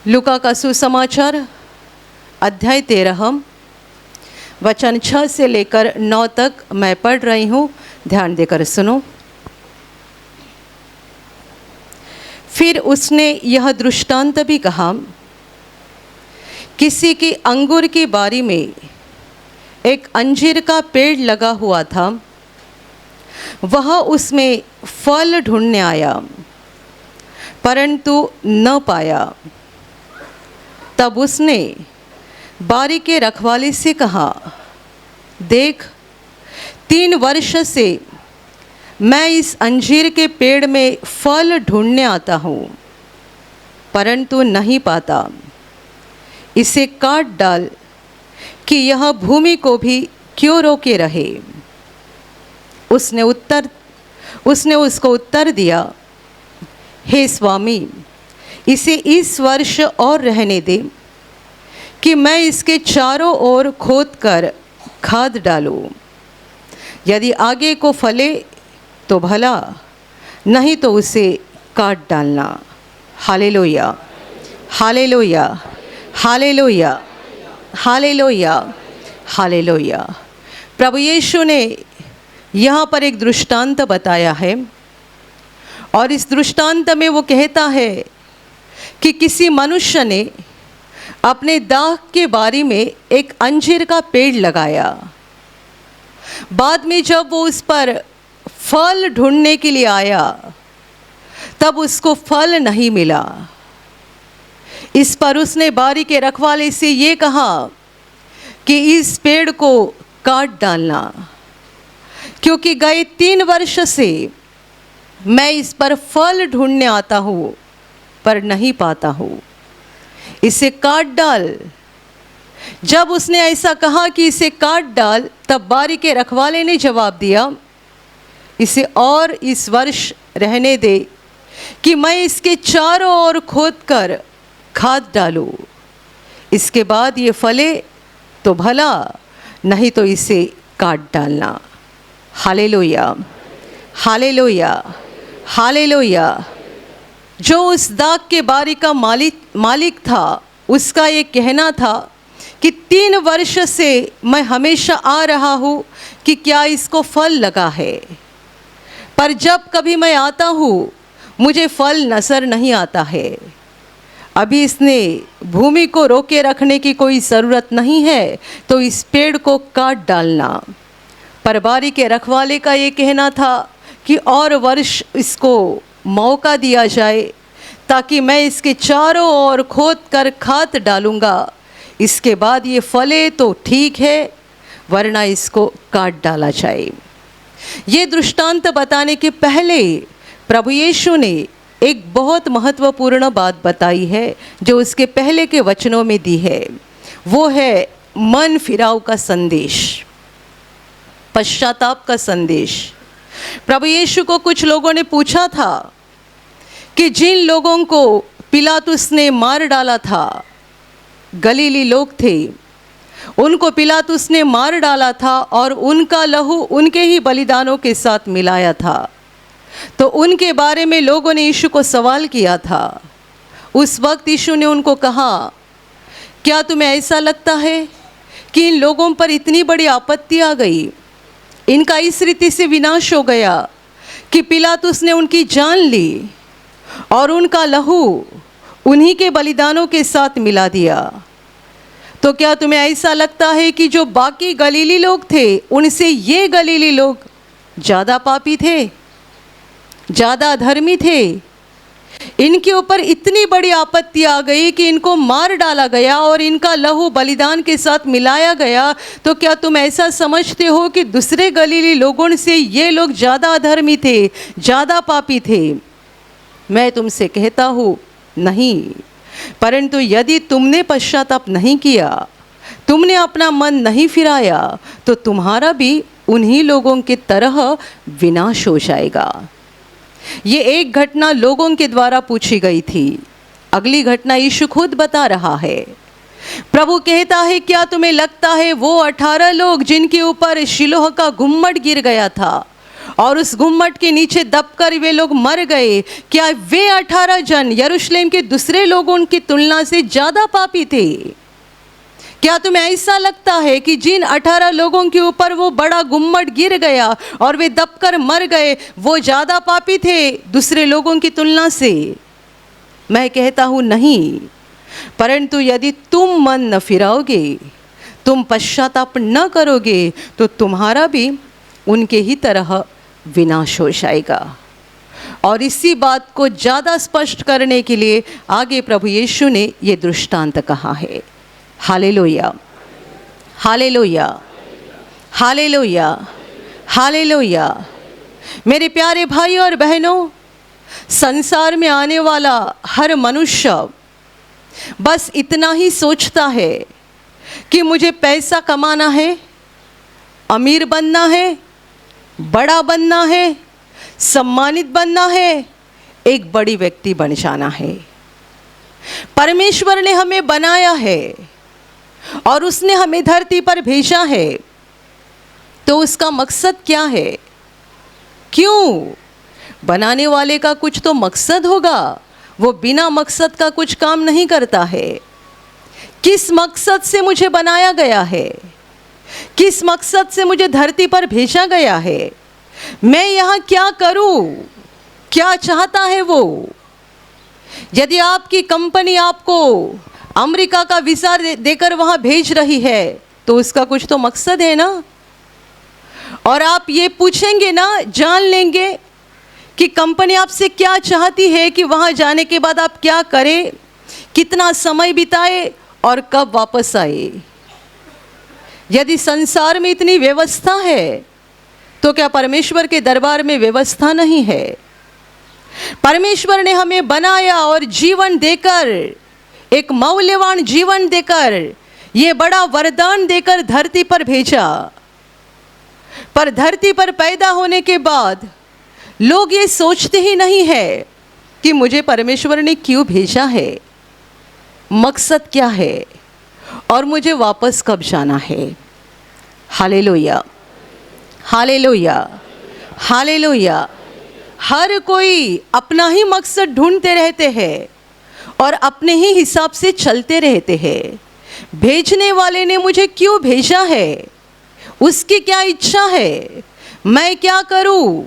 लूका का सुसमाचार अध्याय 13 वचन 6 से लेकर 9 तक मैं पढ़ रही हूँ। ध्यान देकर सुनो। फिर उसने यह दृष्टांत भी कहा, किसी की अंगूर की बारी में एक अंजीर का पेड़ लगा हुआ था। वह उसमें फल ढूंढने आया परंतु न पाया। तब उसने बारी के रखवाले से कहा, देख, 3 वर्ष से मैं इस अंजीर के पेड़ में फल ढूंढने आता हूँ परंतु नहीं पाता। इसे काट डाल कि यह भूमि को भी क्यों रोके रहे। उसने उसको उत्तर दिया, हे स्वामी, इसे इस वर्ष और रहने दे कि मैं इसके चारों ओर खोद कर खाद डालूं। यदि आगे को फले तो भला, नहीं तो उसे काट डालना। Hallelujah, hallelujah, hallelujah, hallelujah, hallelujah. प्रभु यीशु ने यहाँ पर एक दृष्टांत बताया है और इस दृष्टांत में वो कहता है कि किसी मनुष्य ने अपने दाख के बारी में एक अंजीर का पेड़ लगाया। बाद में जब वो उस पर फल ढूंढने के लिए आया तब उसको फल नहीं मिला। इस पर उसने बारी के रखवाले से ये कहा कि इस पेड़ को काट डालना, क्योंकि गए 3 वर्ष से मैं इस पर फल ढूंढने आता हूँ पर नहीं पाता हूँ। इसे काट डाल। जब उसने ऐसा कहा कि इसे काट डाल, तब बारी के रखवाले ने जवाब दिया, इसे और इस वर्ष रहने दे कि मैं इसके चारों ओर खोद कर खाद डालूं। इसके बाद ये फले तो भला, नहीं तो इसे काट डालना। Hallelujah, hallelujah, hallelujah. जो उस दाग के बारी का मालिक था, उसका ये कहना था कि 3 वर्ष से मैं हमेशा आ रहा हूँ कि क्या इसको फल लगा है, पर जब कभी मैं आता हूँ मुझे फल नजर नहीं आता है। अभी इसने भूमि को रोके रखने की कोई ज़रूरत नहीं है, तो इस पेड़ को काट डालना। पर बारी के रखवाले का ये कहना था कि और वर्ष इसको मौका दिया जाए ताकि मैं इसके चारों ओर खोद कर खाद डालूंगा। इसके बाद ये फले तो ठीक है, वरना इसको काट डाला जाए। ये दृष्टांत बताने के पहले प्रभु यीशु ने एक बहुत महत्वपूर्ण बात बताई है जो उसके पहले के वचनों में दी है। वो है मन फिराव का संदेश, पश्चाताप का संदेश। प्रभु यीशु को कुछ लोगों ने पूछा था कि जिन लोगों को पिलातुस ने मार डाला था, गलीली लोग थे, उनको पिलातुस ने मार डाला था और उनका लहू उनके ही बलिदानों के साथ मिलाया था। तो उनके बारे में लोगों ने यीशु को सवाल किया था। उस वक्त यीशु ने उनको कहा, क्या तुम्हें ऐसा लगता है कि इन लोगों पर इतनी बड़ी आपत्ति आ गई, इनका इस रीति से विनाश हो गया कि पिलातुस ने उनकी जान ली और उनका लहू उन्हीं के बलिदानों के साथ मिला दिया? तो क्या तुम्हें ऐसा लगता है कि जो बाकी गलीली लोग थे उनसे ये गलीली लोग ज़्यादा पापी थे, ज़्यादा अधर्मी थे? इनके ऊपर इतनी बड़ी आपत्ति आ गई कि इनको मार डाला गया और इनका लहू बलिदान के साथ मिलाया गया। तो क्या तुम ऐसा समझते हो कि दूसरे गलीली लोगों से ये लोग ज़्यादा अधर्मी थे, ज़्यादा पापी थे? मैं तुमसे कहता हूँ नहीं, परंतु यदि तुमने पश्चाताप नहीं किया, तुमने अपना मन नहीं फिराया, तो तुम्हारा भी उन्हीं लोगों की तरह विनाश हो जाएगा। ये एक घटना लोगों के द्वारा पूछी गई थी। अगली घटना यीशु खुद बता रहा है। प्रभु कहता है, क्या तुम्हें लगता है वो 18 लोग जिनके ऊपर शिलोह का गुम्मट गिर गया था और उस गुम्मट के नीचे दबकर वे लोग मर गए, क्या वे 18 जन यरूशलेम के दूसरे लोगों की तुलना से ज़्यादा पापी थे? क्या तुम्हें ऐसा लगता है कि जिन 18 लोगों के ऊपर वो बड़ा गुम्मट गिर गया और वे दबकर मर गए, वो ज़्यादा पापी थे दूसरे लोगों की तुलना से? मैं कहता हूँ नहीं, परंतु यदि तुम मन न फिराओगे, तुम पश्चाताप न करोगे, तो तुम्हारा भी उनके ही तरह विनाश हो जाएगा। और इसी बात को ज़्यादा स्पष्ट करने के लिए आगे प्रभु यीशु ने ये दृष्टांत कहा है। Hallelujah, hallelujah, hallelujah, hallelujah. मेरे प्यारे भाई और बहनों, संसार में आने वाला हर मनुष्य बस इतना ही सोचता है कि मुझे पैसा कमाना है, अमीर बनना है, बड़ा बनना है, सम्मानित बनना है, एक बड़ी व्यक्ति बन जाना है। परमेश्वर ने हमें बनाया है और उसने हमें धरती पर भेजा है, तो उसका मकसद क्या है? क्यों? बनाने वाले का कुछ तो मकसद होगा, वो बिना मकसद का कुछ काम नहीं करता है। किस मकसद से मुझे बनाया गया है? किस मकसद से मुझे धरती पर भेजा गया है? मैं यहाँ क्या करूँ? क्या चाहता है वो? यदि आपकी कंपनी आपको अमेरिका का वीज़ा देकर वहाँ भेज रही है, तो उसका कुछ तो मकसद है ना। और आप ये पूछेंगे ना, जान लेंगे कि कंपनी आपसे क्या चाहती है, कि वहाँ जाने के बाद आप क्या करें, कितना समय बिताए और कब वापस आए। यदि संसार में इतनी व्यवस्था है, तो क्या परमेश्वर के दरबार में व्यवस्था नहीं है? परमेश्वर ने हमें बनाया और जीवन देकर, एक मूल्यवान जीवन देकर, ये बड़ा वरदान देकर धरती पर भेजा। पर धरती पर पैदा होने के बाद लोग ये सोचते ही नहीं है कि मुझे परमेश्वर ने क्यों भेजा है, मकसद क्या है और मुझे वापस कब जाना है। Hallelujah, hallelujah, hallelujah. हर कोई अपना ही मकसद ढूंढते रहते हैं और अपने ही हिसाब से चलते रहते हैं। भेजने वाले ने मुझे क्यों भेजा है, उसकी क्या इच्छा है, मैं क्या करूं,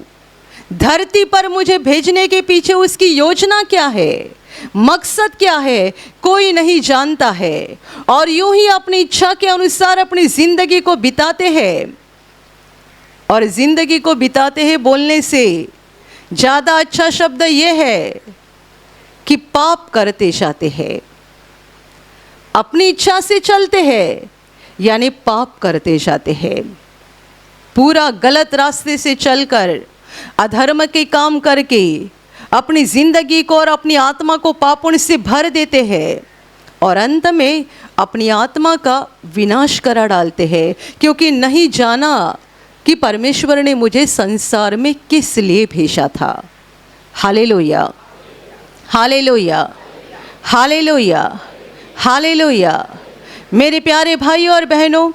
धरती पर मुझे भेजने के पीछे उसकी योजना क्या है, मकसद क्या है, कोई नहीं जानता है। और यूं ही अपनी इच्छा के अनुसार अपनी ज़िंदगी को बिताते हैं। और ज़िंदगी को बिताते हैं बोलने से ज़्यादा अच्छा शब्द ये है कि पाप करते जाते हैं। अपनी इच्छा से चलते हैं, यानी पाप करते जाते हैं। पूरा गलत रास्ते से चलकर, अधर्म के काम करके अपनी ज़िंदगी को और अपनी आत्मा को पापों से भर देते हैं और अंत में अपनी आत्मा का विनाश करा डालते हैं, क्योंकि नहीं जाना कि परमेश्वर ने मुझे संसार में किस लिए भेजा था। Hallelujah, hallelujah, hallelujah, hallelujah. मेरे प्यारे भाई और बहनों,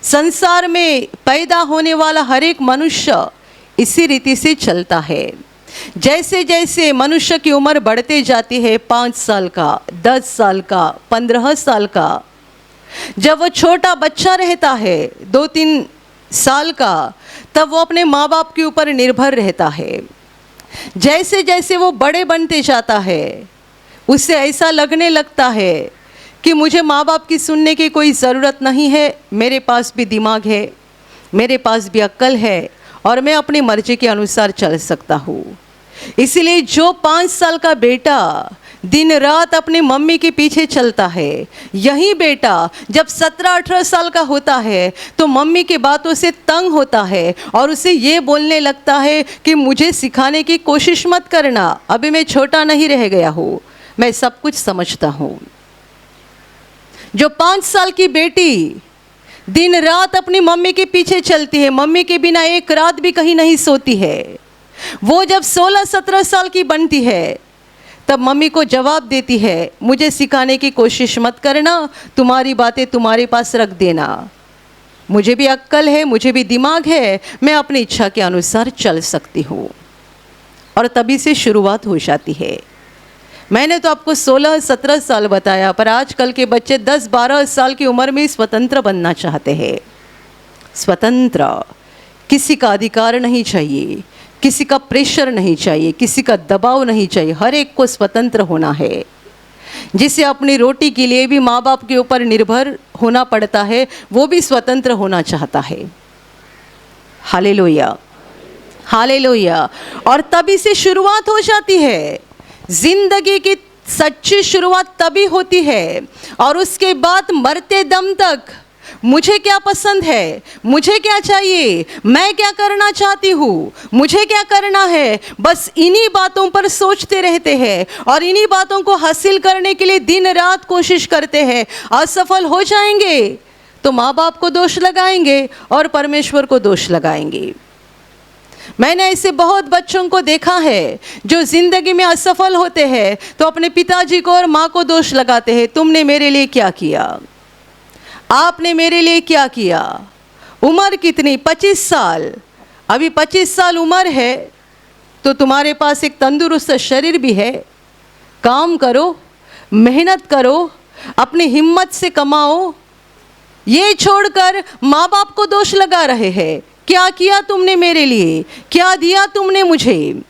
संसार में पैदा होने वाला हर एक मनुष्य इसी रीति से चलता है। जैसे जैसे मनुष्य की उम्र बढ़ते जाती है, 5 साल का, 10 साल का, 15 साल का, जब वो छोटा बच्चा रहता है 2-3 साल का, तब वो अपने माँ बाप के ऊपर निर्भर रहता है। जैसे जैसे वो बड़े बनते जाता है, उससे ऐसा लगने लगता है कि मुझे माँ बाप की सुनने की कोई ज़रूरत नहीं है, मेरे पास भी दिमाग है, मेरे पास भी अक्ल है और मैं अपनी मर्जी के अनुसार चल सकता हूँ। इसलिए जो 5 साल का बेटा दिन रात अपनी मम्मी के पीछे चलता है, यही बेटा जब 17-18 साल का होता है तो मम्मी की बातों से तंग होता है और उसे ये बोलने लगता है कि मुझे सिखाने की कोशिश मत करना, अभी मैं छोटा नहीं रह गया हूँ, मैं सब कुछ समझता हूँ। जो 5 साल की बेटी दिन रात अपनी मम्मी के पीछे चलती है, मम्मी के बिना एक रात भी कहीं नहीं सोती है, वो जब 16-17 साल की बनती है तब मम्मी को जवाब देती है, मुझे सिखाने की कोशिश मत करना, तुम्हारी बातें तुम्हारे पास रख देना, मुझे भी अक्ल है, मुझे भी दिमाग है, मैं अपनी इच्छा के अनुसार चल सकती हूँ। और तभी से शुरुआत हो जाती है। मैंने तो आपको 16-17 साल बताया, पर आजकल के बच्चे 10-12 साल की उम्र में स्वतंत्र बनना चाहते हैं। स्वतंत्र, किसी का अधिकार नहीं चाहिए, किसी का प्रेशर नहीं चाहिए, किसी का दबाव नहीं चाहिए, हर एक को स्वतंत्र होना है। जिसे अपनी रोटी के लिए भी माँ बाप के ऊपर निर्भर होना पड़ता है, वो भी स्वतंत्र होना चाहता है। Hallelujah, hallelujah. और तभी से शुरुआत हो जाती है। जिंदगी की सच्ची शुरुआत तभी होती है। और उसके बाद मरते दम तक मुझे क्या पसंद है, मुझे क्या चाहिए, मैं क्या करना चाहती हूँ, मुझे क्या करना है, बस इन्हीं बातों पर सोचते रहते हैं और इन्हीं बातों को हासिल करने के लिए दिन रात कोशिश करते हैं। असफल हो जाएंगे तो माँ बाप को दोष लगाएंगे और परमेश्वर को दोष लगाएंगे। मैंने ऐसे बहुत बच्चों को देखा है जो जिंदगी में असफल होते हैं तो अपने पिताजी को और माँ को दोष लगाते हैं। तुमने मेरे लिए क्या किया, आपने मेरे लिए क्या किया। उम्र कितनी, 25 साल, अभी 25 साल उम्र है तो तुम्हारे पास एक तंदुरुस्त शरीर भी है। काम करो, मेहनत करो, अपनी हिम्मत से कमाओ। ये छोड़कर माँ बाप को दोष लगा रहे हैं। क्या किया तुमने मेरे लिए, क्या दिया तुमने मुझे।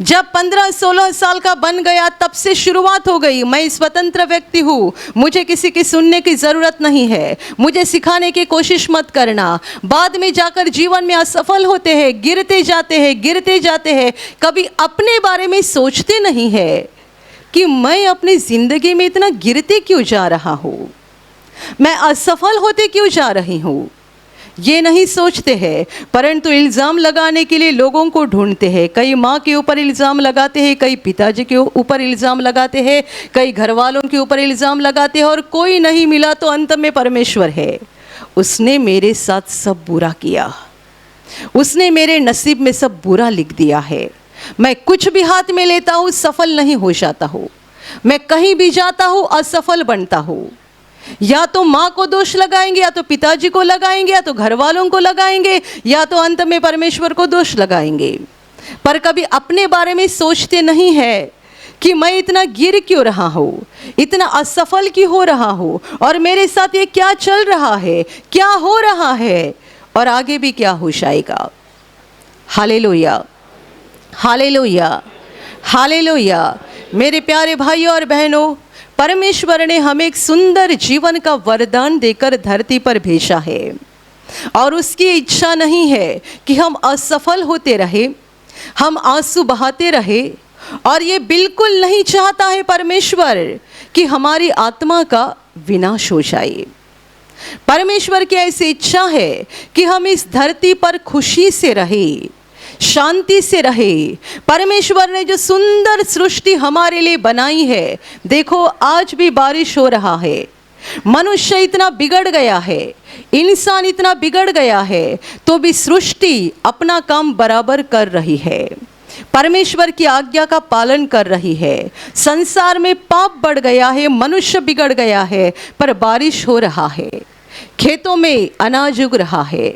जब 15-16 साल का बन गया तब से शुरुआत हो गई। मैं स्वतंत्र व्यक्ति हूँ, मुझे किसी की सुनने की ज़रूरत नहीं है, मुझे सिखाने की कोशिश मत करना। बाद में जाकर जीवन में असफल होते हैं, गिरते जाते हैं, गिरते जाते हैं। कभी अपने बारे में सोचते नहीं है कि मैं अपनी ज़िंदगी में इतना गिरते क्यों जा रहा हूँ, मैं असफल होते क्यों जा रही हूँ। ये नहीं सोचते हैं, परंतु इल्ज़ाम लगाने के लिए लोगों को ढूंढते हैं। कई माँ के ऊपर इल्ज़ाम लगाते हैं, कई पिताजी के ऊपर इल्ज़ाम लगाते हैं, कई घर वालों के ऊपर इल्ज़ाम लगाते हैं और कोई नहीं मिला तो अंत में परमेश्वर है। उसने मेरे साथ सब बुरा किया, उसने मेरे नसीब में सब बुरा लिख दिया है। मैं कुछ भी हाथ में लेता हूँ सफल नहीं हो जाता हूँ, मैं कहीं भी जाता हूँ असफल बनता हूँ। या तो माँ को दोष लगाएंगे, या तो पिताजी को लगाएंगे, या तो घर वालों को लगाएंगे, या तो अंत में परमेश्वर को दोष लगाएंगे। पर कभी अपने बारे में सोचते नहीं है कि मैं इतना गिर क्यों रहा हूँ, इतना असफल क्यों हो रहा हूँ, और मेरे साथ ये क्या चल रहा है, क्या हो रहा है, और आगे भी क्या हो जाएगा। Hallelujah, hallelujah, hallelujah. मेरे प्यारे भाइयों और बहनों, परमेश्वर ने हमें एक सुंदर जीवन का वरदान देकर धरती पर भेजा है और उसकी इच्छा नहीं है कि हम असफल होते रहे, हम आंसू बहाते रहे। और ये बिल्कुल नहीं चाहता है परमेश्वर कि हमारी आत्मा का विनाश हो जाए। परमेश्वर की ऐसी इच्छा है कि हम इस धरती पर खुशी से रहें, शांति से रहे। परमेश्वर ने जो सुंदर सृष्टि हमारे लिए बनाई है, देखो आज भी बारिश हो रहा है। मनुष्य इतना बिगड़ गया है, इंसान इतना बिगड़ गया है, तो भी सृष्टि अपना काम बराबर कर रही है, परमेश्वर की आज्ञा का पालन कर रही है। संसार में पाप बढ़ गया है, मनुष्य बिगड़ गया है, पर बारिश हो रहा है, खेतों में अनाज उग रहा है,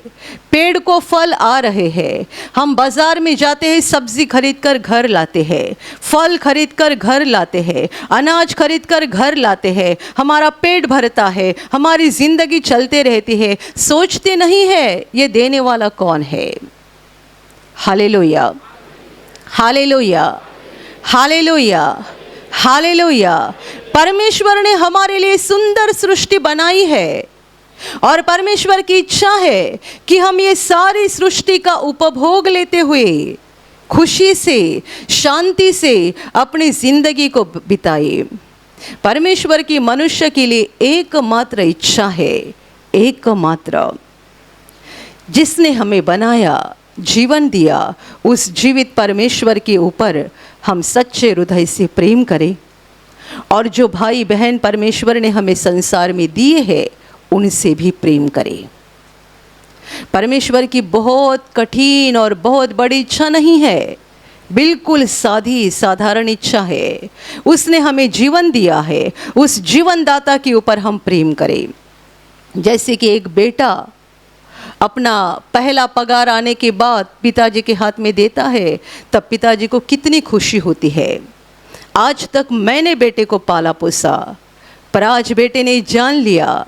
पेड़ को फल आ रहे हैं। हम बाजार में जाते हैं, सब्जी खरीद कर घर लाते हैं, फल खरीद कर घर लाते हैं, अनाज खरीद कर घर लाते हैं, हमारा पेट भरता है, हमारी जिंदगी चलते रहती है। सोचते नहीं है ये देने वाला कौन है। Hallelujah, hallelujah, hallelujah, hallelujah. परमेश्वर ने हमारे लिए सुंदर सृष्टि बनाई है और परमेश्वर की इच्छा है कि हम ये सारी सृष्टि का उपभोग लेते हुए खुशी से, शांति से अपनी जिंदगी को बिताए। परमेश्वर की मनुष्य के लिए एकमात्र इच्छा है, एकमात्र, जिसने हमें बनाया, जीवन दिया, उस जीवित परमेश्वर के ऊपर हम सच्चे हृदय से प्रेम करें और जो भाई बहन परमेश्वर ने हमें संसार में दिए हैं उनसे भी प्रेम करें। परमेश्वर की बहुत कठिन और बहुत बड़ी इच्छा नहीं है, बिल्कुल सादी साधारण इच्छा है। उसने हमें जीवन दिया है, उस जीवन दाता के ऊपर हम प्रेम करें। जैसे कि एक बेटा अपना पहला पगार आने के बाद पिताजी के हाथ में देता है, तब पिताजी को कितनी खुशी होती है। आज तक मैंने बेटे को पाला पोसा, पर आज बेटे ने जान लिया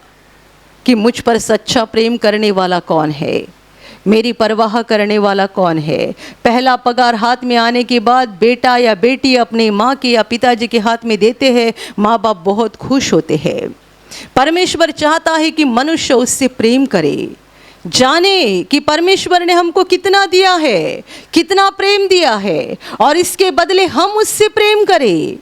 कि मुझ पर सच्चा प्रेम करने वाला कौन है, मेरी परवाह करने वाला कौन है। पहला पगार हाथ में आने के बाद बेटा या बेटी अपने माँ के या पिताजी के हाथ में देते हैं, माँ बाप बहुत खुश होते हैं। परमेश्वर चाहता है कि मनुष्य उससे प्रेम करे, जाने कि परमेश्वर ने हमको कितना दिया है, कितना प्रेम दिया है, और इसके बदले हम उससे प्रेम करें।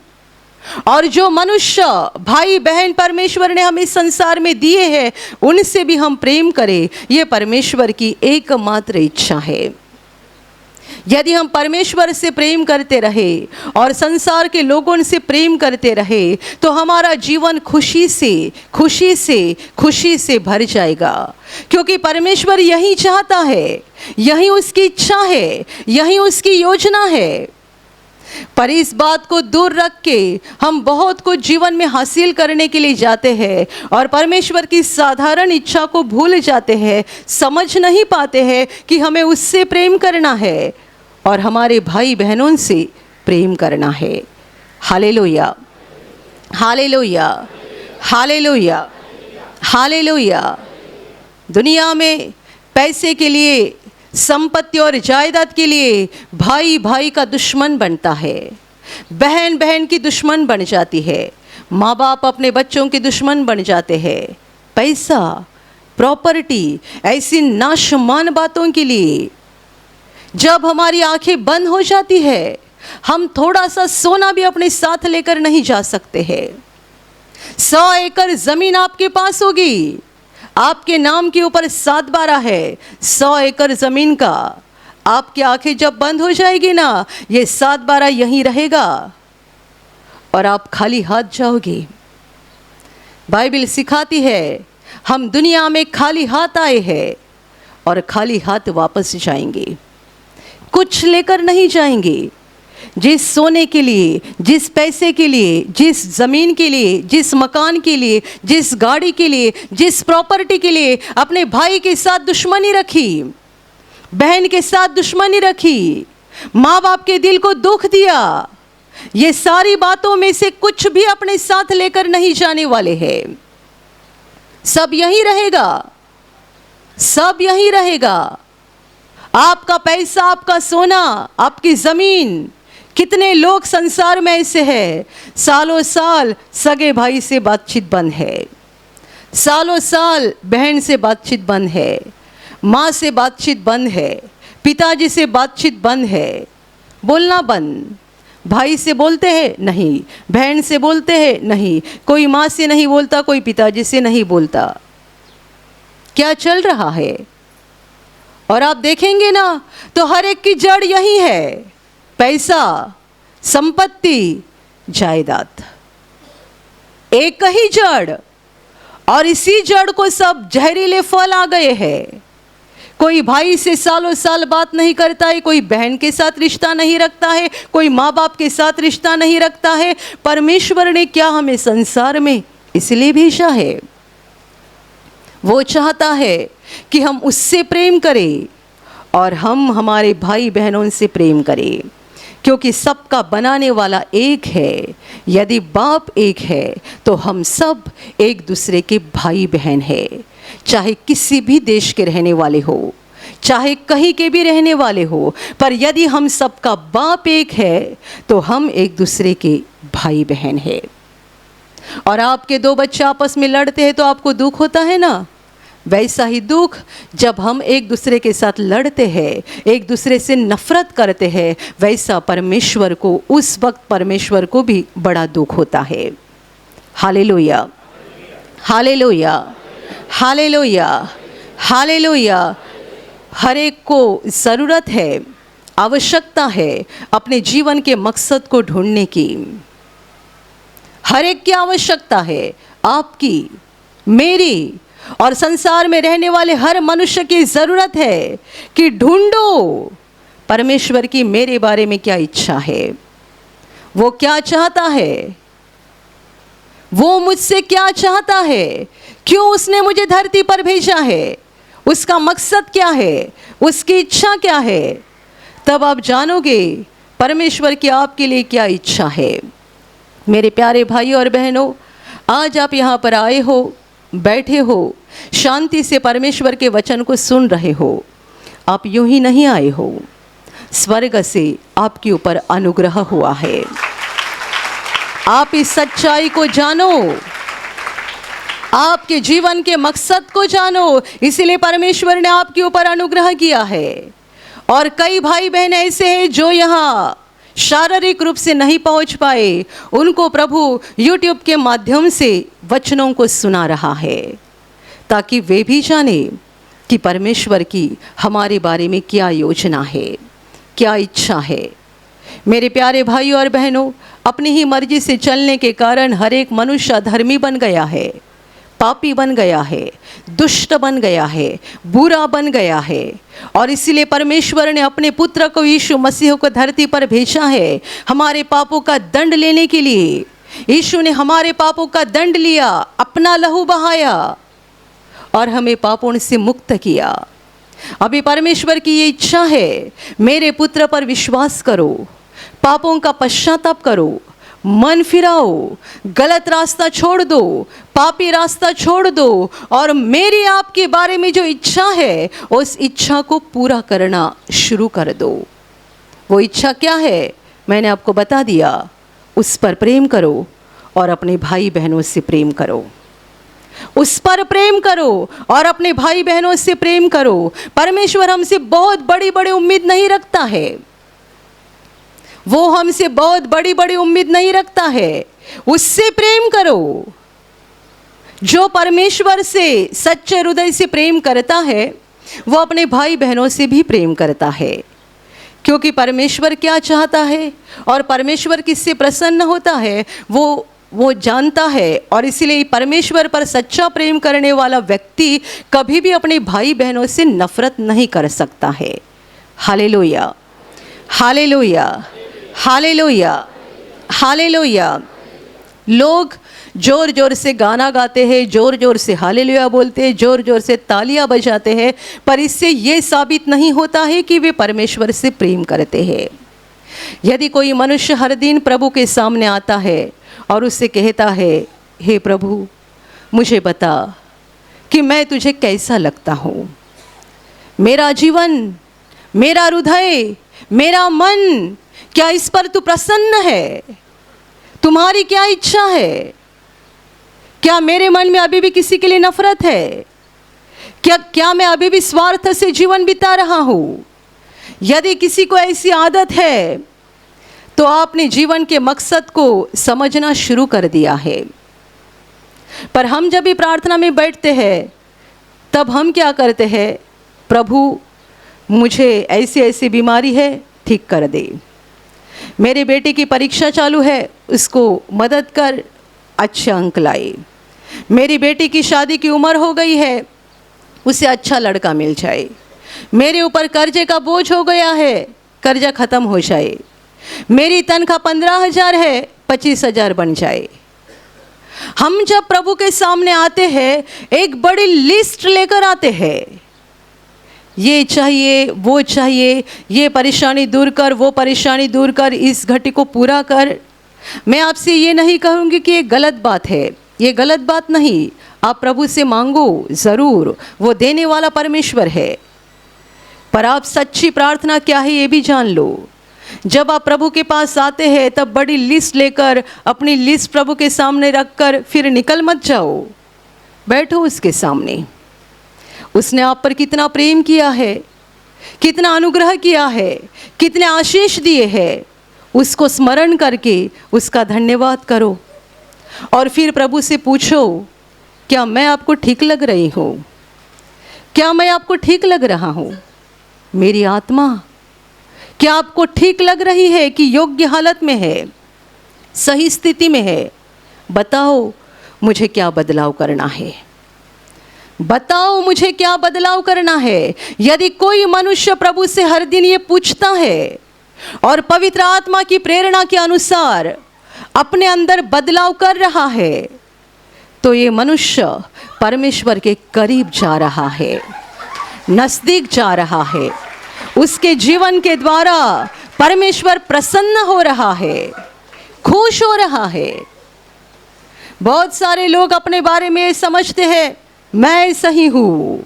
और जो मनुष्य भाई बहन परमेश्वर ने हमें संसार में दिए हैं, उनसे भी हम प्रेम करें। ये परमेश्वर की एकमात्र इच्छा है। यदि हम परमेश्वर से प्रेम करते रहे और संसार के लोगों से प्रेम करते रहे, तो हमारा जीवन खुशी से भर जाएगा। क्योंकि परमेश्वर यही चाहता है, यही उसकी इच्छा है, यही उसकी योजना है। पर इस बात को दूर रख के हम बहुत कुछ जीवन में हासिल करने के लिए जाते हैं और परमेश्वर की साधारण इच्छा को भूल जाते हैं, समझ नहीं पाते हैं कि हमें उससे प्रेम करना है और हमारे भाई बहनों से प्रेम करना है। Hallelujah, hallelujah, hallelujah, hallelujah. दुनिया में पैसे के लिए, संपत्ति और जायदाद के लिए भाई भाई का दुश्मन बनता है, बहन बहन की दुश्मन बन जाती है, माँ बाप अपने बच्चों के दुश्मन बन जाते हैं। पैसा, प्रॉपर्टी, ऐसी नाशमान बातों के लिए जब हमारी आंखें बंद हो जाती है, हम थोड़ा सा सोना भी अपने साथ लेकर नहीं जा सकते हैं। 100 एकड़ जमीन आपके पास होगी, आपके नाम के ऊपर 7/12 है, 100 एकड़ जमीन का। आपकी आंखें जब बंद हो जाएगी ना, ये 7/12 यहीं रहेगा और आप खाली हाथ जाओगे। बाइबल सिखाती है हम दुनिया में खाली हाथ आए हैं और खाली हाथ वापस जाएंगे, कुछ लेकर नहीं जाएंगे। जिस सोने के लिए, जिस पैसे के लिए, जिस ज़मीन के लिए, जिस मकान के लिए, जिस गाड़ी के लिए, जिस प्रॉपर्टी के लिए अपने भाई के साथ दुश्मनी रखी, बहन के साथ दुश्मनी रखी, माँ बाप के दिल को दुख दिया, ये सारी बातों में से कुछ भी अपने साथ लेकर नहीं जाने वाले हैं। सब यहीं रहेगा, सब यहीं रहेगा। आपका पैसा, आपका सोना, आपकी ज़मीन। कितने लोग संसार में ऐसे हैं, सालों साल सगे भाई से बातचीत बंद है, सालों साल बहन से बातचीत बंद है, माँ से बातचीत बंद है, पिताजी से बातचीत बंद है, बोलना बंद। भाई से बोलते हैं नहीं, बहन से बोलते हैं नहीं, कोई माँ से नहीं बोलता, कोई पिताजी से नहीं बोलता। क्या चल रहा है? और आप देखेंगे ना तो हर एक की जड़ यही है, पैसा, संपत्ति, जायदाद, एक ही जड़। और इसी जड़ को सब जहरीले फल आ गए हैं। कोई भाई से सालों साल बात नहीं करता है, कोई बहन के साथ रिश्ता नहीं रखता है, कोई माँ बाप के साथ रिश्ता नहीं रखता है। परमेश्वर ने क्या हमें संसार में इसलिए भेजा है? वो चाहता है कि हम उससे प्रेम करें और हम हमारे भाई बहनों से प्रेम करें, क्योंकि सबका बनाने वाला एक है। यदि बाप एक है तो हम सब एक दूसरे के भाई बहन हैं, चाहे किसी भी देश के रहने वाले हो, चाहे कहीं के भी रहने वाले हो। पर यदि हम सबका बाप एक है तो हम एक दूसरे के भाई बहन हैं। और आपके दो बच्चे आपस में लड़ते हैं तो आपको दुख होता है ना? वैसा ही दुख जब हम एक दूसरे के साथ लड़ते हैं, एक दूसरे से नफरत करते हैं, वैसा परमेश्वर को, उस वक्त परमेश्वर को भी बड़ा दुख होता है। Hallelujah, hallelujah, hallelujah, hallelujah. हर एक को ज़रूरत है, आवश्यकता है अपने जीवन के मकसद को ढूंढने की। हर एक की आवश्यकता है, आपकी, मेरी और संसार में रहने वाले हर मनुष्य की ज़रूरत है कि ढूंढो परमेश्वर की मेरे बारे में क्या इच्छा है, वो क्या चाहता है, वो मुझसे क्या चाहता है, क्यों उसने मुझे धरती पर भेजा है, उसका मकसद क्या है, उसकी इच्छा क्या है, तब आप जानोगे परमेश्वर की आपके लिए क्या इच्छा है। मेरे प्यारे भाई और बहनों, आज आप यहाँ पर आए हो, बैठे हो, शांति से परमेश्वर के वचन को सुन रहे हो। आप यूं ही नहीं आए हो, स्वर्ग से आपके ऊपर अनुग्रह हुआ है। आप इस सच्चाई को जानो, आपके जीवन के मकसद को जानो, इसलिए परमेश्वर ने आपके ऊपर अनुग्रह किया है। और कई भाई बहन ऐसे हैं जो यहाँ शारीरिक रूप से नहीं पहुंच पाए, उनको प्रभु YouTube के माध्यम से वचनों को सुना रहा है, ताकि वे भी जाने कि परमेश्वर की हमारे बारे में क्या योजना है, क्या इच्छा है। मेरे प्यारे भाई और बहनों, अपनी ही मर्जी से चलने के कारण हर एक मनुष्य अधर्मी बन गया है, पापी बन गया है, दुष्ट बन गया है, बुरा बन गया है। और इसलिए परमेश्वर ने अपने पुत्र को यीशु मसीह को धरती पर भेजा है हमारे पापों का दंड लेने के लिए। यीशु ने हमारे पापों का दंड लिया, अपना लहू बहाया और हमें पापों से मुक्त किया। अभी परमेश्वर की ये इच्छा है, मेरे पुत्र पर विश्वास करो, पापों का पश्चाताप करो, मन फिराओ, गलत रास्ता छोड़ दो, पापी रास्ता छोड़ दो और मेरी आपके बारे में जो इच्छा है उस इच्छा को पूरा करना शुरू कर दो। वो इच्छा क्या है मैंने आपको बता दिया, उस पर प्रेम करो और अपने भाई बहनों से प्रेम करो, उस पर प्रेम करो और अपने भाई बहनों से प्रेम करो। परमेश्वर हमसे बहुत बड़ी बड़ी उम्मीद नहीं रखता है, वो हमसे बहुत बड़ी बड़ी उम्मीद नहीं रखता है। उससे प्रेम करो, जो परमेश्वर से सच्चे हृदय से प्रेम करता है वो अपने भाई बहनों से भी प्रेम करता है। क्योंकि परमेश्वर क्या चाहता है और परमेश्वर किससे प्रसन्न होता है वो जानता है। और इसलिए परमेश्वर पर सच्चा प्रेम करने वाला व्यक्ति कभी भी अपने भाई बहनों से नफरत नहीं कर सकता है। Hallelujah, hallelujah, hallelujah, hallelujah. लोग जोर जोर से गाना गाते हैं, जोर जोर से हालेलुया बोलते हैं, जोर जोर से तालियां बजाते हैं, पर इससे ये साबित नहीं होता है कि वे परमेश्वर से प्रेम करते हैं। यदि कोई मनुष्य हर दिन प्रभु के सामने आता है और उससे कहता है, हे प्रभु मुझे बता कि मैं तुझे कैसा लगता हूँ, मेरा जीवन, मेरा हृदय, मेरा मन, क्या इस पर तू प्रसन्न है, तुम्हारी क्या इच्छा है, क्या मेरे मन में अभी भी किसी के लिए नफरत है, क्या मैं अभी भी स्वार्थ से जीवन बिता रहा हूँ। यदि किसी को ऐसी आदत है तो आपने जीवन के मकसद को समझना शुरू कर दिया है। पर हम जब भी प्रार्थना में बैठते हैं तब हम क्या करते हैं, प्रभु मुझे ऐसी ऐसी बीमारी है, ठीक कर दे, मेरे बेटे की परीक्षा चालू है, उसको मदद कर, अच्छे अंक लाए, मेरी बेटी की शादी की उम्र हो गई है, उसे अच्छा लड़का मिल जाए, मेरे ऊपर कर्जे का बोझ हो गया है, कर्जा ख़त्म हो जाए, मेरी तनख्वाह 15,000 है, 25,000 बन जाए। हम जब प्रभु के सामने आते हैं एक बड़ी लिस्ट लेकर आते हैं, ये चाहिए, वो चाहिए, ये परेशानी दूर कर, वो परेशानी दूर कर, इस घटी को पूरा कर। मैं आपसे ये नहीं कहूँगी कि ये गलत बात है, ये गलत बात नहीं, आप प्रभु से मांगो ज़रूर, वो देने वाला परमेश्वर है। पर आप सच्ची प्रार्थना क्या है ये भी जान लो। जब आप प्रभु के पास आते हैं तब बड़ी लिस्ट लेकर, अपनी लिस्ट प्रभु के सामने रखकर फिर निकल मत जाओ, बैठो उसके सामने। उसने आप पर कितना प्रेम किया है, कितना अनुग्रह किया है, कितने आशीष दिए हैं, उसको स्मरण करके उसका धन्यवाद करो। और फिर प्रभु से पूछो, क्या मैं आपको ठीक लग रही हूँ, क्या मैं आपको ठीक लग रहा हूँ, मेरी आत्मा क्या आपको ठीक लग रही है कि योग्य हालत में है, सही स्थिति में है। बताओ मुझे क्या बदलाव करना है, बताओ मुझे क्या बदलाव करना है। यदि कोई मनुष्य प्रभु से हर दिन ये पूछता है और पवित्र आत्मा की प्रेरणा के अनुसार अपने अंदर बदलाव कर रहा है तो ये मनुष्य परमेश्वर के करीब जा रहा है, नज़दीक जा रहा है। उसके जीवन के द्वारा परमेश्वर प्रसन्न हो रहा है, खुश हो रहा है। बहुत सारे लोग अपने बारे में समझते हैं मैं सही हूँ,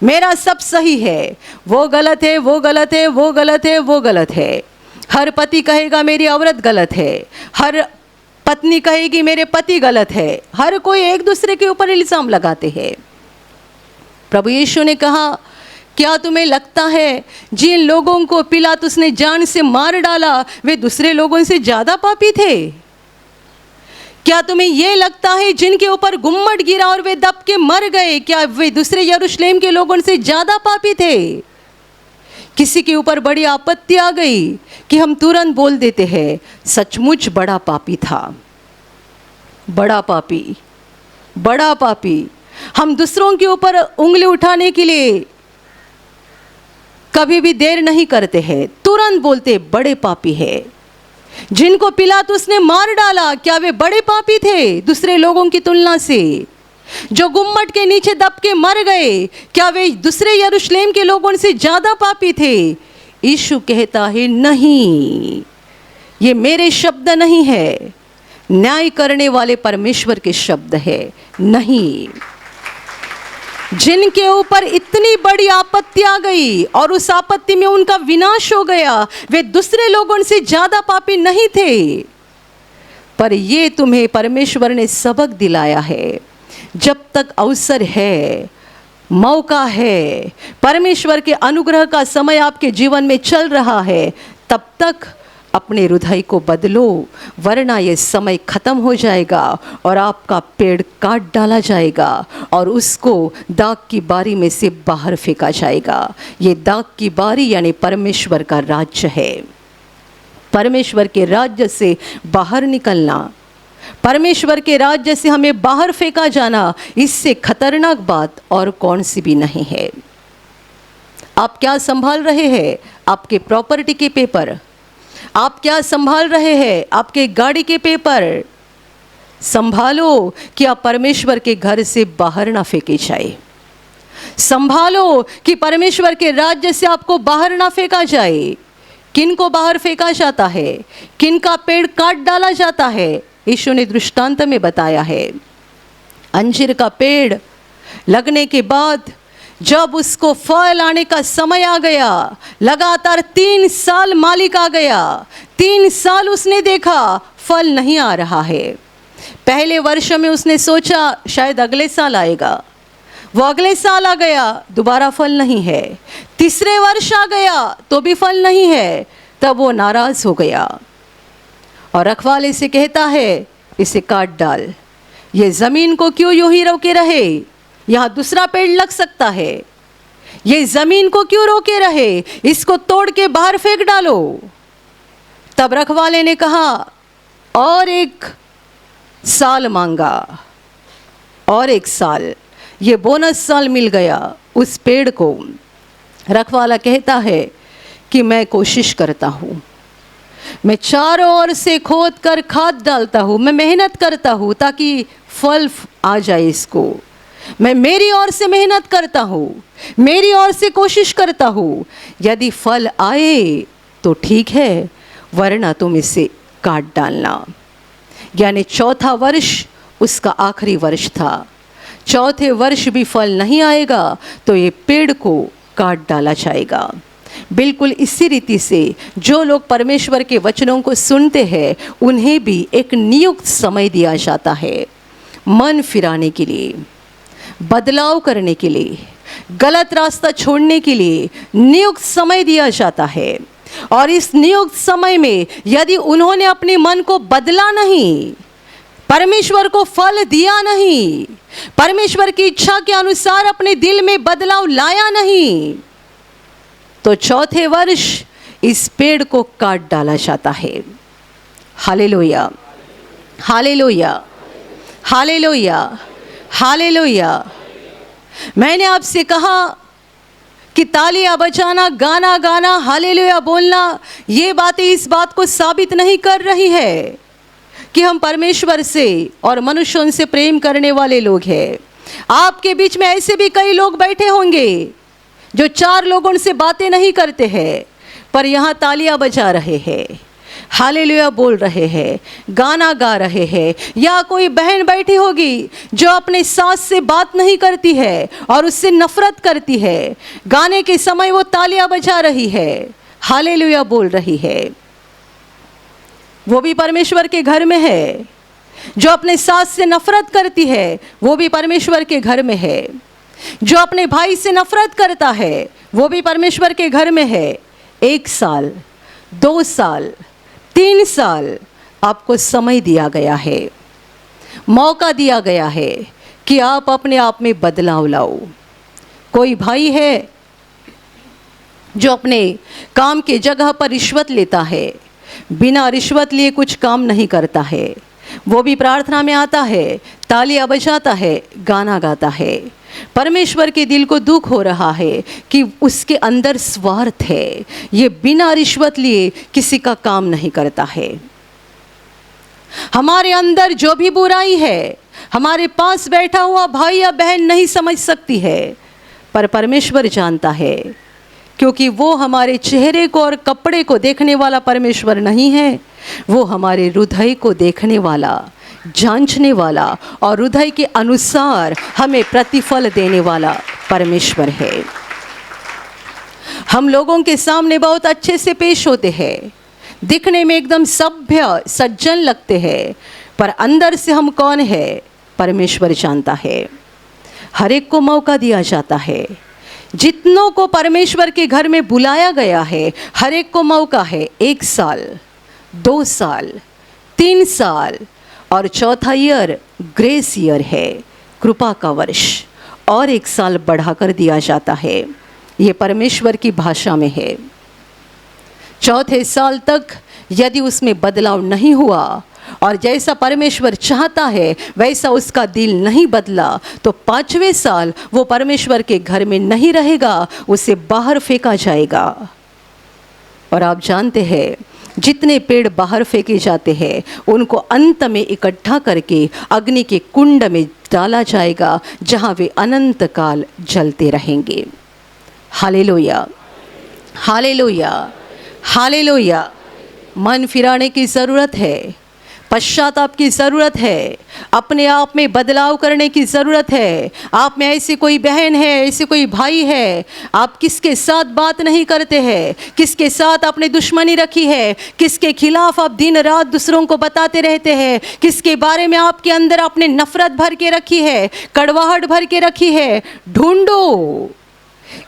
मेरा सब सही है, वो गलत है, वो गलत है, वो गलत है, वो गलत है। हर पति कहेगा मेरी औरत गलत है, हर पत्नी कहेगी मेरे पति गलत है। हर कोई एक दूसरे के ऊपर इल्ज़ाम लगाते हैं। प्रभु यीशु ने कहा क्या तुम्हें लगता है जिन लोगों को पिलातुस ने जान से मार डाला वे दूसरे लोगों से ज़्यादा पापी थे? क्या तुम्हें यह लगता है जिनके ऊपर गुम्मट गिरा और वे दब के मर गए, क्या वे दूसरे यरूशलेम के लोगों से ज़्यादा पापी थे? किसी के ऊपर बड़ी आपत्ति आ गई कि हम तुरंत बोल देते हैं सचमुच बड़ा पापी था, बड़ा पापी, बड़ा पापी। हम दूसरों के ऊपर उंगली उठाने के लिए कभी भी देर नहीं करते हैं, तुरंत बोलते बड़े पापी है। जिनको पिलातुस ने मार डाला क्या वे बड़े पापी थे दूसरे लोगों की तुलना से? जो गुम्मट के नीचे दब के मर गए क्या वे दूसरे यरूशलेम के लोगों से ज़्यादा पापी थे? यीशु कहता है नहीं, ये मेरे शब्द नहीं है, न्याय करने वाले परमेश्वर के शब्द है। नहीं, जिनके ऊपर इतनी बड़ी आपत्ति आ गई और उस आपत्ति में उनका विनाश हो गया वे दूसरे लोगों से ज़्यादा पापी नहीं थे। पर ये तुम्हें परमेश्वर ने सबक दिलाया है, जब तक अवसर है, मौका है, परमेश्वर के अनुग्रह का समय आपके जीवन में चल रहा है, तब तक अपने हृदय को बदलो, वरना ये समय खत्म हो जाएगा और आपका पेड़ काट डाला जाएगा और उसको दाग की बारी में से बाहर फेंका जाएगा। ये दाग की बारी यानी परमेश्वर का राज्य है। परमेश्वर के राज्य से बाहर निकलना, परमेश्वर के राज्य से हमें बाहर फेंका जाना, इससे खतरनाक बात और कौन सी भी नहीं है। आप क्या संभाल रहे हैं? आपके प्रॉपर्टी के पेपर। आप क्या संभाल रहे हैं? आपके गाड़ी के पेपर। संभालो कि आप परमेश्वर के घर से बाहर ना फेंके जाए। संभालो कि परमेश्वर के राज्य से आपको बाहर ना फेंका जाए। किन को बाहर फेंका जाता है? किन का पेड़ काट डाला जाता है? यीशु ने दृष्टांत में बताया है। अंजीर का पेड़ लगने के बाद जब उसको फल आने का समय आ गया, लगातार 3 साल मालिक आ गया, 3 साल उसने देखा फल नहीं आ रहा है। पहले वर्ष में उसने सोचा शायद अगले साल आएगा, वो अगले साल आ गया, दोबारा फल नहीं है। तीसरे वर्ष आ गया तो भी फल नहीं है, तब वो नाराज हो गया और रखवाले से कहता है इसे काट डाल, ये ज़मीन को क्यों यूं ही रोके रहे, यहाँ दूसरा पेड़ लग सकता है, ये ज़मीन को क्यों रोके रहे, इसको तोड़ के बाहर फेंक डालो। तब रखवाले ने कहा और 1 साल मांगा, और 1 साल, ये बोनस साल मिल गया उस पेड़ को। रखवाला कहता है कि मैं कोशिश करता हूँ, मैं चारों ओर से खोद कर खाद डालता हूँ, मैं मेहनत करता हूँ ताकि फल आ जाए इसको। मैं मेरी ओर से मेहनत करता हूँ, मेरी ओर से कोशिश करता हूँ, यदि फल आए तो ठीक है, वरना तुम इसे काट डालना। यानी चौथा वर्ष उसका आखिरी वर्ष था। चौथे वर्ष भी फल नहीं आएगा तो ये पेड़ को काट डाला जाएगा। बिल्कुल इसी रीति से जो लोग परमेश्वर के वचनों को सुनते हैं उन्हें भी एक नियुक्त समय दिया जाता है, मन फिराने के लिए, बदलाव करने के लिए, गलत रास्ता छोड़ने के लिए नियुक्त समय दिया जाता है। और इस नियुक्त समय में यदि उन्होंने अपने मन को बदला नहीं, परमेश्वर को फल दिया नहीं, परमेश्वर की इच्छा के अनुसार अपने दिल में बदलाव लाया नहीं, तो चौथे वर्ष इस पेड़ को काट डाला जाता है। Hallelujah, hallelujah, hallelujah, hallelujah. मैंने आपसे कहा कि तालियां बजाना, गाना गाना, हालेलुया बोलना, ये बातें इस बात को साबित नहीं कर रही है। कि हम परमेश्वर से और मनुष्यों से प्रेम करने वाले लोग हैं। आपके बीच में ऐसे भी कई लोग बैठे होंगे जो 4 लोगों से बातें नहीं करते हैं, पर यहाँ तालियां बजा रहे हैं, हालेलुया बोल रहे हैं, गाना गा रहे हैं। या कोई बहन बैठी होगी जो अपने सास से बात नहीं करती है और उससे नफरत करती है, गाने के समय वो तालियां बजा रही है, हालेलुया बोल रही है। वो भी परमेश्वर के घर में है। जो अपने सास से नफरत करती है वो भी परमेश्वर के घर में है। जो अपने भाई से नफरत करता है वो भी परमेश्वर के घर में है। 1 साल, 2 साल, 3 साल आपको समय दिया गया है, मौका दिया गया है कि आप अपने आप में बदलाव लाओ। कोई भाई है जो अपने काम के जगह पर रिश्वत लेता है, बिना रिश्वत लिए कुछ काम नहीं करता है, वो भी प्रार्थना में आता है, तालियां बजाता है, गाना गाता है। परमेश्वर के दिल को दुख हो रहा है कि उसके अंदर स्वार्थ है, ये बिना रिश्वत लिए किसी का काम नहीं करता है। हमारे अंदर जो भी बुराई है हमारे पास बैठा हुआ भाई या बहन नहीं समझ सकती है, पर परमेश्वर जानता है, क्योंकि वो हमारे चेहरे को और कपड़े को देखने वाला परमेश्वर नहीं है, वो हमारे हृदय को देखने वाला, जांचने वाला और हृदय के अनुसार हमें प्रतिफल देने वाला परमेश्वर है। हम लोगों के सामने बहुत अच्छे से पेश होते हैं, दिखने में एकदम सभ्य सज्जन लगते हैं, पर अंदर से हम कौन है परमेश्वर जानता है। हर एक को मौका दिया जाता है। जितनों को परमेश्वर के घर में बुलाया गया है हर एक को मौका है। 1 साल, 2 साल, 3 साल और चौथा ईयर ग्रेस ईयर है, कृपा का वर्ष, और 1 साल बढ़ाकर दिया जाता है। ये परमेश्वर की भाषा में है। चौथे साल तक यदि उसमें बदलाव नहीं हुआ और जैसा परमेश्वर चाहता है वैसा उसका दिल नहीं बदला, तो 5वें साल वो परमेश्वर के घर में नहीं रहेगा, उसे बाहर फेंका जाएगा। और आप जानते हैं जितने पेड़ बाहर फेंके जाते हैं उनको अंत में इकट्ठा करके अग्नि के कुंड में डाला जाएगा, जहां वे अनंत काल जलते रहेंगे। Hallelujah, hallelujah, hallelujah. मन फिराने की ज़रूरत है, पश्चाताप की ज़रूरत है, अपने आप में बदलाव करने की ज़रूरत है। आप में ऐसी कोई बहन है, ऐसे कोई भाई है, आप किसके साथ बात नहीं करते हैं, किसके साथ आपने दुश्मनी रखी है, किसके खिलाफ आप दिन रात दूसरों को बताते रहते हैं, किसके बारे में आपके अंदर आपने नफरत भर के रखी है, कड़वाहट भर के रखी है, ढूंढो।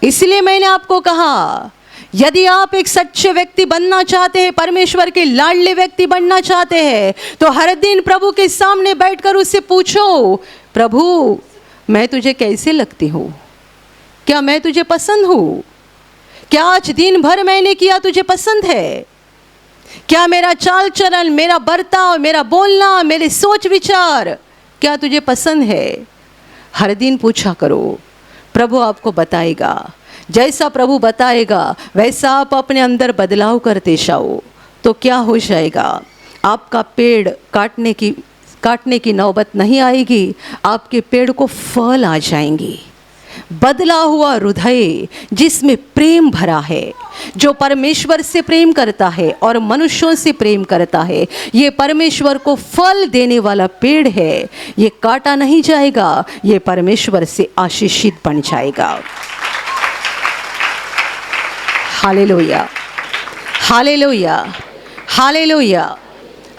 इसलिए मैंने आपको कहा, यदि आप एक सच्चे व्यक्ति बनना चाहते हैं, परमेश्वर के लाडले व्यक्ति बनना चाहते हैं, तो हर दिन प्रभु के सामने बैठकर उससे पूछो, प्रभु मैं तुझे कैसे लगती हूँ? क्या मैं तुझे पसंद हूँ? क्या आज दिन भर मैंने किया तुझे पसंद है? क्या मेरा चाल चलन, मेरा बर्ताव, मेरा बोलना, मेरे सोच विचार क्या तुझे पसंद है? हर दिन पूछा करो, प्रभु आपको बताएगा। जैसा प्रभु बताएगा वैसा आप अपने अंदर बदलाव करते जाओ, तो क्या हो जाएगा, आपका पेड़ काटने की नौबत नहीं आएगी, आपके पेड़ को फल आ जाएंगे। बदला हुआ हृदय जिसमें प्रेम भरा है, जो परमेश्वर से प्रेम करता है और मनुष्यों से प्रेम करता है, ये परमेश्वर को फल देने वाला पेड़ है। ये काटा नहीं जाएगा, ये परमेश्वर से आशीषित बन जाएगा। Hallelujah, hallelujah, hallelujah,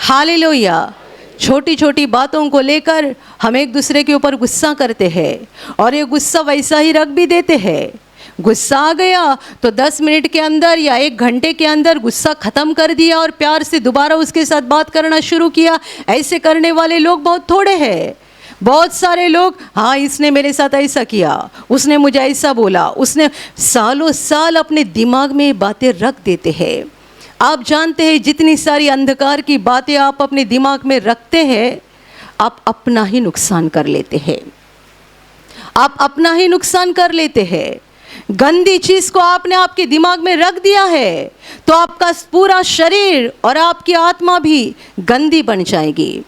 hallelujah. छोटी छोटी बातों को लेकर हम एक दूसरे के ऊपर गुस्सा करते हैं और ये गुस्सा वैसा ही रख भी देते हैं। गुस्सा आ गया तो 10 मिनट के अंदर या 1 घंटे के अंदर गुस्सा ख़त्म कर दिया और प्यार से दोबारा उसके साथ बात करना शुरू किया। ऐसे करने वाले लोग बहुत थोड़े हैं। बहुत सारे लोग, हाँ इसने मेरे साथ ऐसा किया, उसने मुझे ऐसा बोला, उसने सालों साल अपने दिमाग में बातें रख देते हैं। आप जानते हैं जितनी सारी अंधकार की बातें आप अपने दिमाग में रखते हैं, आप अपना ही नुकसान कर लेते हैं। आप अपना ही नुकसान कर लेते हैं। गंदी चीज को आपने आपके दिमाग में रख दिया है तो आपका पूरा शरीर और आपकी आत्मा भी गंदी बन जाएगी।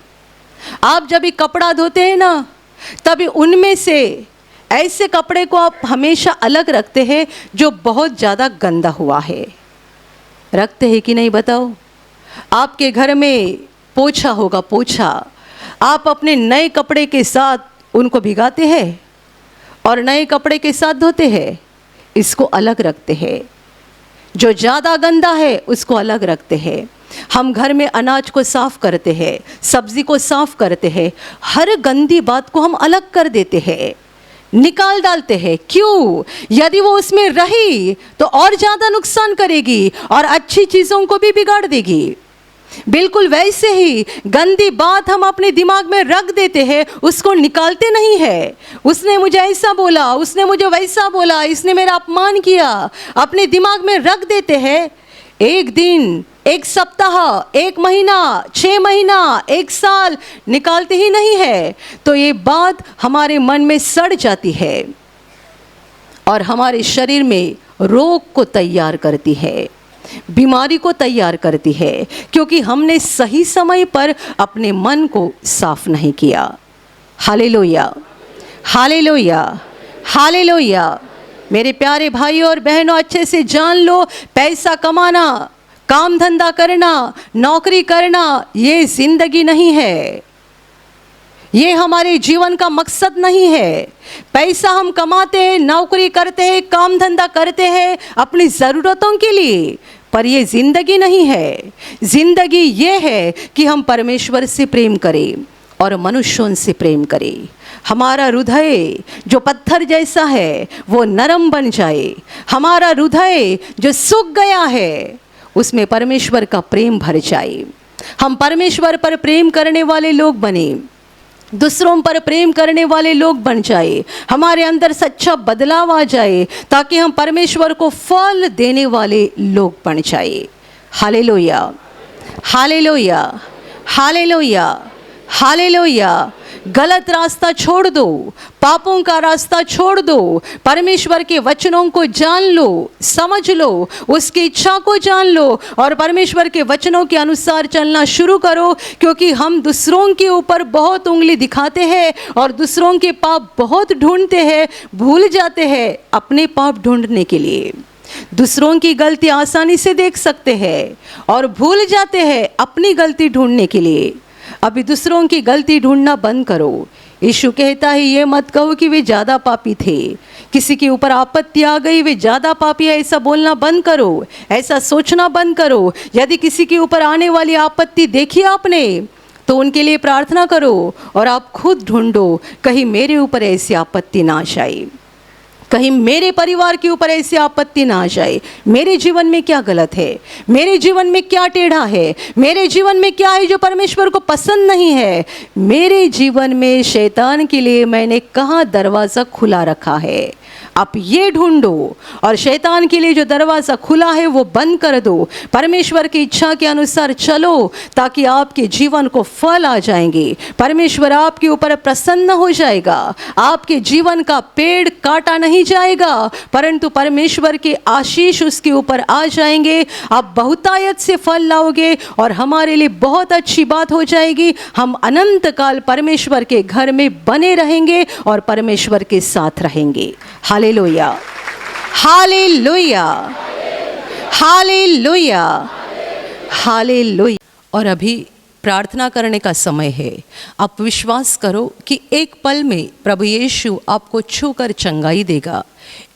आप जब भी कपड़ा धोते हैं ना, तभी उनमें से ऐसे कपड़े को आप हमेशा अलग रखते हैं जो बहुत ज़्यादा गंदा हुआ है। रखते हैं कि नहीं बताओ? आपके घर में पोछा होगा, पोछा, आप अपने नए कपड़े के साथ उनको भिगाते हैं और नए कपड़े के साथ धोते हैं, इसको अलग रखते हैं। जो ज़्यादा गंदा है उसको अलग रखते हैं। हम घर में अनाज को साफ करते हैं, सब्जी को साफ करते हैं, हर गंदी बात को हम अलग कर देते हैं, निकाल डालते हैं। क्यों? यदि वो उसमें रही तो और ज़्यादा नुकसान करेगी और अच्छी चीज़ों को भी बिगाड़ देगी। बिल्कुल वैसे ही गंदी बात हम अपने दिमाग में रख देते हैं, उसको निकालते नहीं है। उसने मुझे ऐसा बोला, उसने मुझे वैसा बोला, इसने मेरा अपमान किया, अपने दिमाग में रख देते हैं। एक दिन, एक सप्ताह, एक महीना, 6 महीना, 1 साल निकालते ही नहीं है तो ये बात हमारे मन में सड़ जाती है और हमारे शरीर में रोग को तैयार करती है, बीमारी को तैयार करती है, क्योंकि हमने सही समय पर अपने मन को साफ नहीं किया। Hallelujah, hallelujah, hallelujah. मेरे प्यारे भाइयों और बहनों, अच्छे से जान लो, पैसा कमाना, काम धंधा करना, नौकरी करना, ये जिंदगी नहीं है, ये हमारे जीवन का मकसद नहीं है। पैसा हम कमाते हैं, नौकरी करते हैं, काम धंधा करते हैं अपनी ज़रूरतों के लिए, पर ये जिंदगी नहीं है। जिंदगी ये है कि हम परमेश्वर से प्रेम करें और मनुष्यों से प्रेम करें। हमारा हृदय जो पत्थर जैसा है वो नरम बन जाए। हमारा हृदय जो सूख गया है उसमें परमेश्वर का प्रेम भर जाए। हम परमेश्वर पर प्रेम करने वाले लोग बने, दूसरों पर प्रेम करने वाले लोग बन जाए, हमारे अंदर सच्चा बदलाव आ जाए ताकि हम परमेश्वर को फल देने वाले लोग बन जाए। Hallelujah, hallelujah, hallelujah, hallelujah. गलत रास्ता छोड़ दो, पापों का रास्ता छोड़ दो, परमेश्वर के वचनों को जान लो, समझ लो, उसकी इच्छा को जान लो और परमेश्वर के वचनों के अनुसार चलना शुरू करो। क्योंकि हम दूसरों के ऊपर बहुत उंगली दिखाते हैं और दूसरों के पाप बहुत ढूंढते हैं, भूल जाते हैं अपने पाप ढूंढने के लिए। दूसरों की गलती आसानी से देख सकते हैं और भूल जाते हैं अपनी गलती ढूंढने के लिए। अभी दूसरों की गलती ढूंढना बंद करो। यीशु कहता है ये मत कहो कि वे ज़्यादा पापी थे, किसी के ऊपर आपत्ति आ गई वे ज़्यादा पापी है, ऐसा बोलना बंद करो, ऐसा सोचना बंद करो। यदि किसी के ऊपर आने वाली आपत्ति देखी आपने तो उनके लिए प्रार्थना करो और आप खुद ढूंढो, कहीं मेरे ऊपर ऐसी आपत्ति ना जाए, कहीं मेरे परिवार के ऊपर ऐसी आपत्ति ना आ जाए। मेरे जीवन में क्या गलत है, मेरे जीवन में क्या टेढ़ा है, मेरे जीवन में क्या है जो परमेश्वर को पसंद नहीं है, मेरे जीवन में शैतान के लिए मैंने कहाँ दरवाज़ा खुला रखा है। आप ये ढूंढो और शैतान के लिए जो दरवाज़ा खुला है वो बंद कर दो। परमेश्वर की इच्छा के अनुसार चलो ताकि आपके जीवन को फल आ जाएंगे, परमेश्वर आपके ऊपर प्रसन्न हो जाएगा, आपके जीवन का पेड़ काटा नहीं जाएगा परंतु परमेश्वर के आशीष उसके ऊपर आ जाएंगे। आप बहुतायत से फल लाओगे और हमारे लिए बहुत अच्छी बात हो जाएगी। हम अनंत काल परमेश्वर के घर में बने रहेंगे और परमेश्वर के साथ रहेंगे। Hallelujah, hallelujah, hallelujah, hallelujah. और अभी प्रार्थना करने का समय है। आप विश्वास करो कि एक पल में प्रभु यीशु आपको छूकर चंगाई देगा,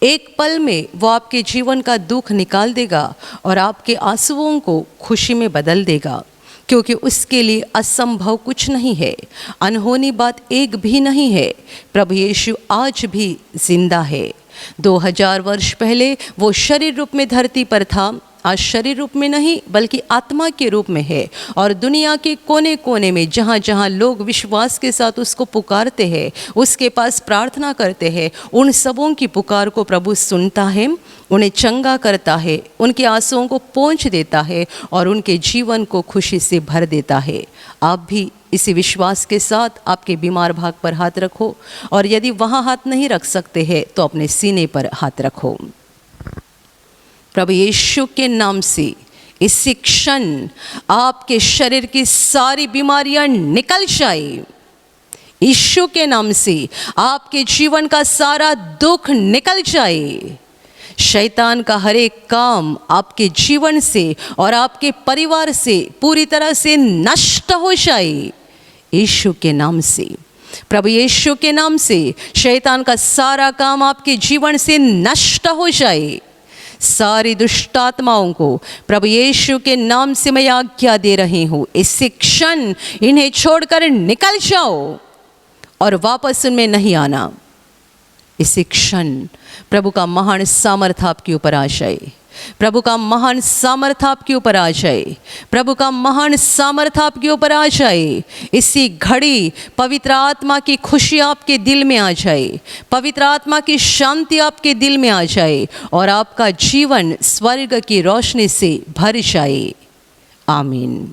एक पल में वो आपके जीवन का दुख निकाल देगा और आपके आंसुओं को खुशी में बदल देगा, क्योंकि उसके लिए असंभव कुछ नहीं है, अनहोनी बात एक भी नहीं है। प्रभु यीशु आज भी जिंदा है। 2000 वर्ष पहले वो शरीर रूप में धरती पर था, आज शरीर रूप में नहीं बल्कि आत्मा के रूप में है और दुनिया के कोने कोने में जहाँ जहाँ लोग विश्वास के साथ उसको पुकारते हैं, उसके पास प्रार्थना करते हैं, उन सबों की पुकार को प्रभु सुनता है, उन्हें चंगा करता है, उनके आंसुओं को पोंछ देता है और उनके जीवन को खुशी से भर देता है। आप भी इसी विश्वास के साथ आपके बीमार भाग पर हाथ रखो, और यदि वहाँ हाथ नहीं रख सकते हैं तो अपने सीने पर हाथ रखो। प्रभु यीशु के नाम से इसी क्षण आपके शरीर की सारी बीमारियां निकल जाए। यीशु के नाम से आपके जीवन का सारा दुख निकल जाए। शैतान का हर एक काम आपके जीवन से और आपके परिवार से पूरी तरह से नष्ट हो जाए। यीशु के नाम से, प्रभु यीशु के नाम से शैतान का सारा काम आपके जीवन से नष्ट हो जाए। सारी दुष्ट आत्माओं को प्रभु यीशु के नाम से मैं आज्ञा दे रही हूँ, इसी क्षण इन्हें छोड़कर निकल जाओ और वापस उनमें नहीं आना। इसी क्षण प्रभु का महान सामर्थ आपके ऊपर आ जाए। प्रभु का महान सामर्थ आपके ऊपर आ जाए। प्रभु का महान सामर्थ आपके ऊपर आ जाए। इसी घड़ी पवित्र आत्मा की खुशी आपके दिल में आ जाए। पवित्र आत्मा की शांति आपके दिल में आ जाए और आपका जीवन स्वर्ग की रोशनी से भर जाए। आमीन।